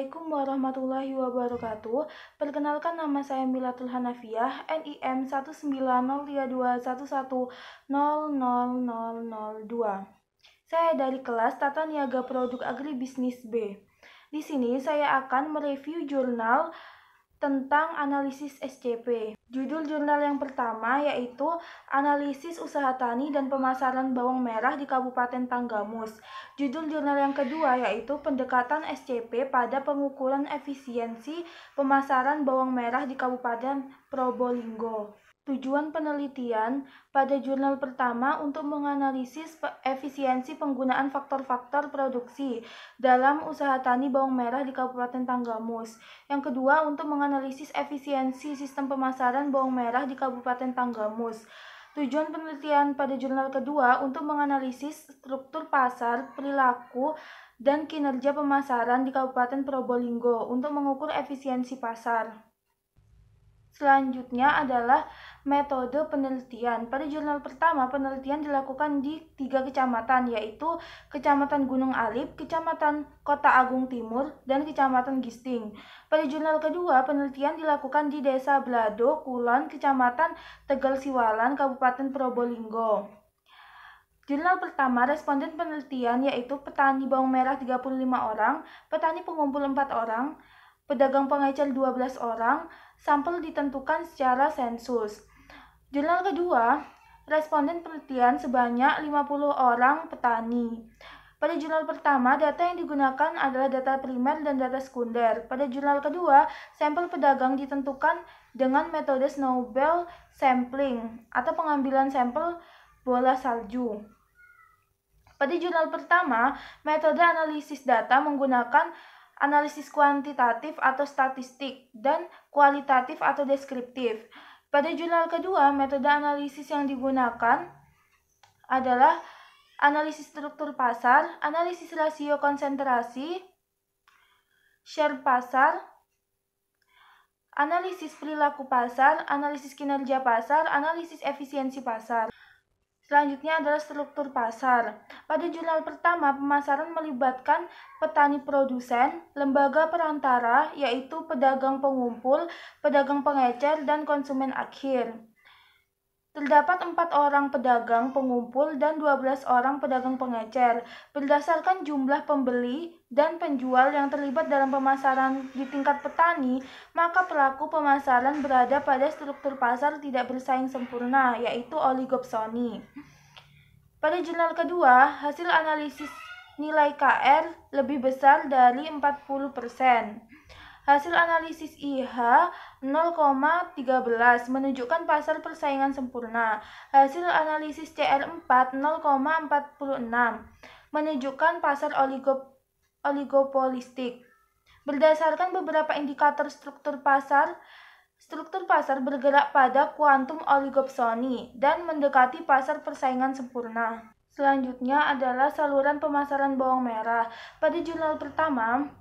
Assalamualaikum warahmatullahi wabarakatuh. Perkenalkan, nama saya Milatul Hanafiah, NIM 1903211000002. Saya dari kelas Tata Niaga Produk Agribisnis B. Di sini saya akan mereview jurnal tentang analisis SCP. Judul jurnal yang pertama yaitu Analisis Usaha Tani dan Pemasaran Bawang Merah di Kabupaten Tanggamus. Judul jurnal yang kedua yaitu Pendekatan SCP pada Pengukuran Efisiensi Pemasaran Bawang Merah di Kabupaten Probolinggo. Tujuan penelitian pada jurnal pertama untuk menganalisis efisiensi penggunaan faktor-faktor produksi dalam usaha tani bawang merah di Kabupaten Tanggamus. Yang kedua, untuk menganalisis efisiensi sistem pemasaran bawang merah di Kabupaten Tanggamus. Tujuan penelitian pada jurnal kedua untuk menganalisis struktur pasar, perilaku, dan kinerja pemasaran di Kabupaten Probolinggo untuk mengukur efisiensi pasar. Selanjutnya adalah metode penelitian. Pada jurnal pertama, penelitian dilakukan di 3 kecamatan, yaitu Kecamatan Gunung Alip, Kecamatan Kota Agung Timur, dan Kecamatan Gisting. Pada jurnal kedua, penelitian dilakukan di Desa Blado, Kulon, Kecamatan Tegal Siwalan, Kabupaten Probolinggo. Jurnal pertama, responden penelitian yaitu petani bawang merah 35 orang, petani pengumpul 4 orang, pedagang pengecer 12 orang, sampel ditentukan secara sensus. Jurnal kedua, responden penelitian sebanyak 50 orang petani. Pada jurnal pertama, data yang digunakan adalah data primer dan data sekunder. Pada jurnal kedua, sampel pedagang ditentukan dengan metode snowball sampling atau pengambilan sampel bola salju. Pada jurnal pertama, metode analisis data menggunakan analisis kuantitatif atau statistik, dan kualitatif atau deskriptif. Pada jurnal kedua, metode analisis yang digunakan adalah analisis struktur pasar, analisis rasio konsentrasi, share pasar, analisis perilaku pasar, analisis kinerja pasar, analisis efisiensi pasar. Selanjutnya adalah struktur pasar. Pada jurnal pertama, pemasaran melibatkan petani produsen, lembaga perantara, yaitu pedagang pengumpul, pedagang pengecer, dan konsumen akhir. Terdapat 4 orang pedagang pengumpul dan 12 orang pedagang pengecer. Berdasarkan jumlah pembeli dan penjual yang terlibat dalam pemasaran di tingkat petani, maka pelaku pemasaran berada pada struktur pasar tidak bersaing sempurna, yaitu oligopsoni. Pada jurnal kedua, hasil analisis nilai KR lebih besar dari 40%. Hasil analisis IH 0,13 menunjukkan pasar persaingan sempurna. Hasil analisis CR4 0,46 menunjukkan pasar oligopolistik. Berdasarkan beberapa indikator struktur pasar bergerak pada kuantum oligopsoni dan mendekati pasar persaingan sempurna. Selanjutnya adalah saluran pemasaran bawang merah. Pada jurnal pertama,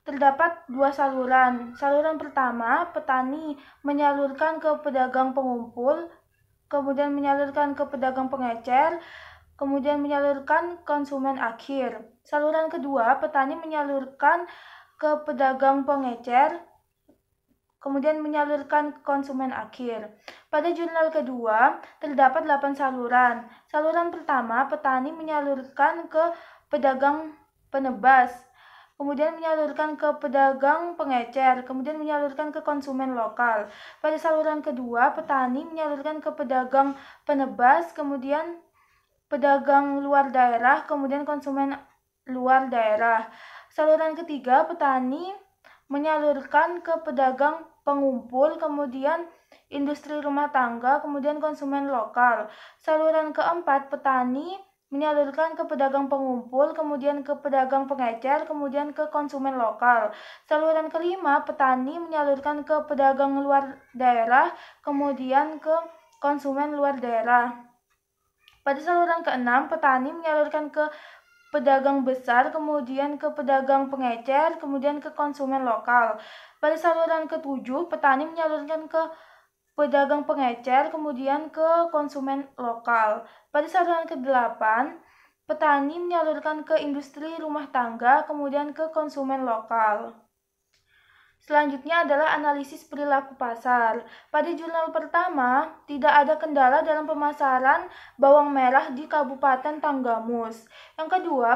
terdapat 2 saluran. Saluran pertama, petani menyalurkan ke pedagang pengumpul, kemudian menyalurkan ke pedagang pengecer, kemudian menyalurkan konsumen akhir. Saluran kedua, petani menyalurkan ke pedagang pengecer, kemudian menyalurkan ke konsumen akhir. Pada jurnal kedua, terdapat 8 saluran. Saluran pertama, petani menyalurkan ke pedagang penebas, kemudian menyalurkan ke pedagang pengecer, kemudian menyalurkan ke konsumen lokal. Pada saluran kedua, petani menyalurkan ke pedagang penebas, kemudian pedagang luar daerah, kemudian konsumen luar daerah. Saluran ketiga, petani menyalurkan ke pedagang pengumpul, kemudian industri rumah tangga, kemudian konsumen lokal. Saluran keempat, petani menyalurkan ke pedagang pengumpul, kemudian ke pedagang pengecer, kemudian ke konsumen lokal. Saluran kelima, petani menyalurkan ke pedagang luar daerah, kemudian ke konsumen luar daerah. Pada saluran keenam, petani menyalurkan ke pedagang besar, kemudian ke pedagang pengecer, kemudian ke konsumen lokal. Pada saluran ketujuh, petani menyalurkan ke pedagang pengecer, kemudian ke konsumen lokal. Pada saluran ke-8, petani menyalurkan ke industri rumah tangga, kemudian ke konsumen lokal. Selanjutnya adalah analisis perilaku pasar. Pada jurnal pertama, tidak ada kendala dalam pemasaran bawang merah di Kabupaten Tanggamus. Yang kedua,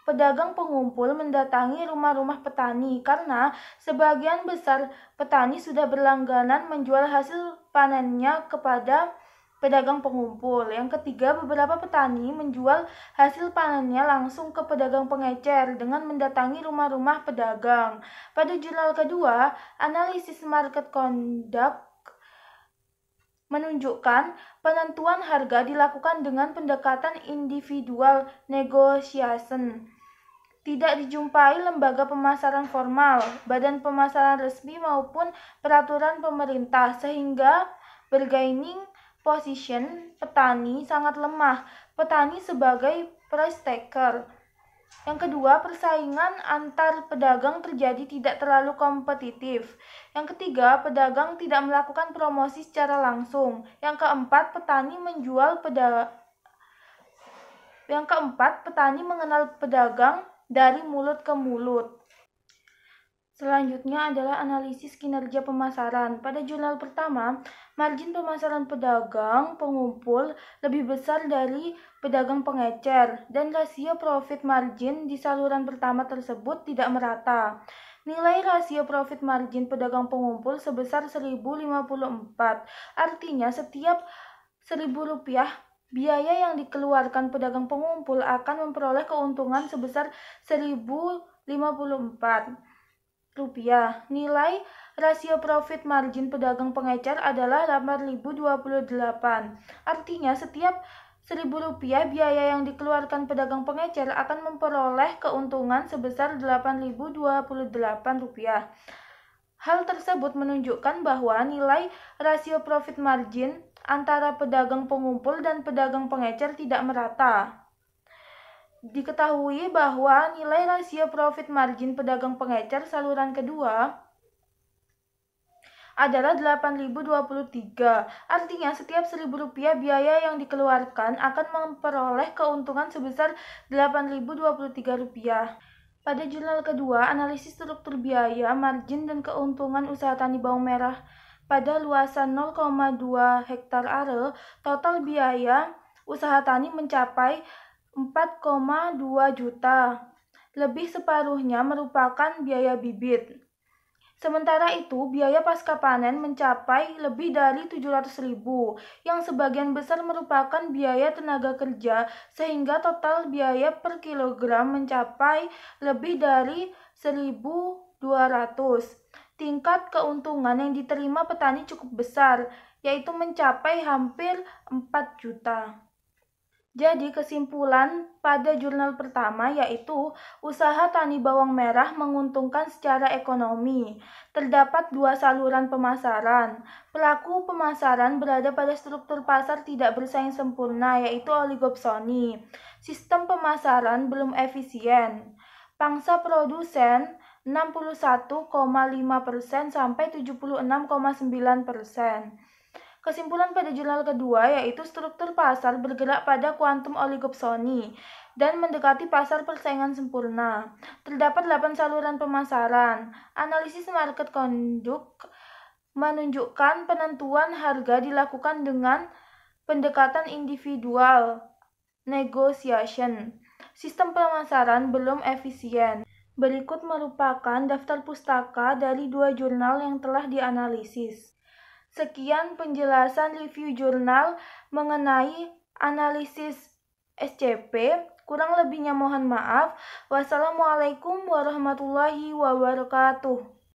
pedagang pengumpul mendatangi rumah-rumah petani karena sebagian besar petani sudah berlangganan menjual hasil panennya kepada pedagang pengumpul. Yang ketiga, beberapa petani menjual hasil panennya langsung ke pedagang pengecer dengan mendatangi rumah-rumah pedagang. Pada jurnal kedua, analisis market conduct menunjukkan penentuan harga dilakukan dengan pendekatan individual negotiation. Tidak dijumpai lembaga pemasaran formal, badan pemasaran resmi maupun peraturan pemerintah, sehingga bargaining position petani sangat lemah. Petani sebagai price taker. Yang kedua, persaingan antar pedagang terjadi tidak terlalu kompetitif. Yang ketiga, pedagang tidak melakukan promosi secara langsung. Yang keempat, petani mengenal pedagang dari mulut ke mulut. Selanjutnya adalah analisis kinerja pemasaran. Pada jurnal pertama, margin pemasaran pedagang pengumpul lebih besar dari pedagang pengecer, dan rasio profit margin di saluran pertama tersebut tidak merata. Nilai rasio profit margin pedagang pengumpul sebesar 1054. Artinya setiap Rp1.000 biaya yang dikeluarkan pedagang pengumpul akan memperoleh keuntungan sebesar Rp1.054. Nilai rasio profit margin pedagang pengecer adalah Rp8.028. Artinya setiap Rp1.000 biaya yang dikeluarkan pedagang pengecer akan memperoleh keuntungan sebesar Rp8.028. Hal tersebut menunjukkan bahwa nilai rasio profit margin antara pedagang pengumpul dan pedagang pengecer tidak merata. Diketahui bahwa nilai rasio profit margin pedagang pengecer saluran kedua adalah Rp8.023. Artinya setiap Rp1.000 biaya yang dikeluarkan akan memperoleh keuntungan sebesar Rp8.023. Pada jurnal kedua, analisis struktur biaya, margin, dan keuntungan usaha tani bawang merah pada luasan 0,2 hektar are, total biaya usaha tani mencapai 4,2 juta. Lebih separuhnya merupakan biaya bibit. Sementara itu, biaya pasca panen mencapai lebih dari 700.000, yang sebagian besar merupakan biaya tenaga kerja, sehingga total biaya per kilogram mencapai lebih dari 1.200. Tingkat keuntungan yang diterima petani cukup besar, yaitu mencapai hampir 4 juta. Jadi kesimpulan pada jurnal pertama yaitu usaha tani bawang merah menguntungkan secara ekonomi. Terdapat dua saluran pemasaran. Pelaku pemasaran berada pada struktur pasar tidak bersaing sempurna yaitu oligopsoni. Sistem pemasaran belum efisien. Pangsa produsen 61,5% sampai 76,9%. Kesimpulan pada jurnal kedua yaitu struktur pasar bergerak pada kuantum oligopsoni dan mendekati pasar persaingan sempurna. Terdapat 8 saluran pemasaran. Analisis market conduct menunjukkan penentuan harga dilakukan dengan pendekatan individual negotiation. Sistem pemasaran belum efisien. Berikut merupakan daftar pustaka dari 2 jurnal yang telah dianalisis. Sekian penjelasan review jurnal mengenai analisis SCP. Kurang lebihnya mohon maaf. Wassalamualaikum warahmatullahi wabarakatuh.